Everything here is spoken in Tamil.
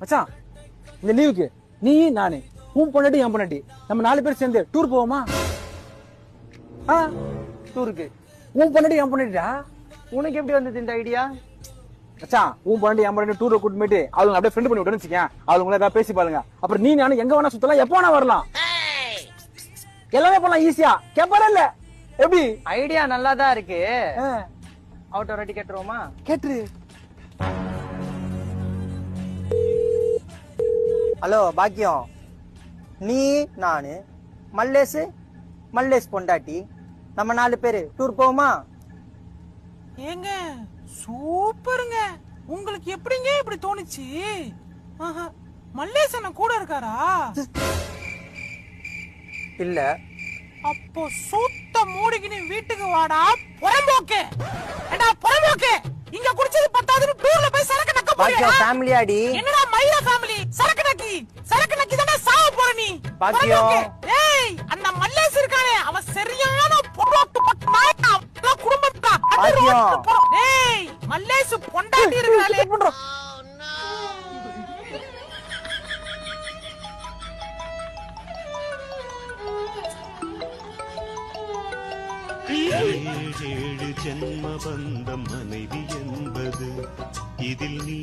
மச்சான் இந்த லீவுக்கு நீ நானு உன் பொண்டாட்டி என் பொண்டாட்டி நம்ம 4 பேர் சேர்ந்து டூர் போவோமா? டூருக்கு உன் பொண்டாட்டி என் பொண்டாட்டிடா. உனக்கு எப்படி வந்தது இந்த ஐடியா? மச்சான் உன் பொண்டாட்டி என் பொண்டாட்டி டூரை கூட்டு போயிட்டு அவங்க அப்படியே ஃப்ரெண்ட் பண்ணி விட்டுன்னு வச்சுக்கேன். அவங்கள ஏதாவது பேசி பாருங்க. அப்புறம் நீ நானும் எங்க வேணா சுத்தலாம், எப்போ வேணா வரலாம். எல்லாமே பண்ணலாம் ஈஸியா. கேப்பாரா இல்ல? எப்படி ஐடியா நல்லாதான் இருக்கு. அவுட் ஒரு வாட்டி கேட்டுருவோமா? கேட்டுரு. ஹலோ பாக்கியம், நீ நானு மல்லேஷ் பொண்டாட்டி நம்ம 4 பேரு டூர் போவோமா? ஏங்க சூப்பருங்க. உங்களுக்கு எப்படிங்க இப்படி தோணுச்சு? மல்லேசன் கூட இருக்காரா? இல்ல. அப்போ சூத்த மூடிக்கினு வீட்டுக்கு வாடா புறம்போக்கு. ஏடா புறம்போக்கு, இங்க குடிச்சது பத்தாதுன்னு டூர்ல போய் சரக்கு நக்க போறியா? பாக்கியம் ஃபேமிலியாடி. என்னடா மயிலா ஃபேமிலி? சரக்கு நக்கி தான சாவ போற நீ. பாக்கியம் ஏய் அந்த மல்லேஸ் இருக்கானே அவன் சரியான பொரோட்டு பட்டமாயா குடும்பத்தா. பாக்கியம் ஏய் மல்லேஸ் பொண்டாட்டி இருக்கானே. ஏழு ஜென்ம பந்தம் மனைவி என்பது இதில் நீ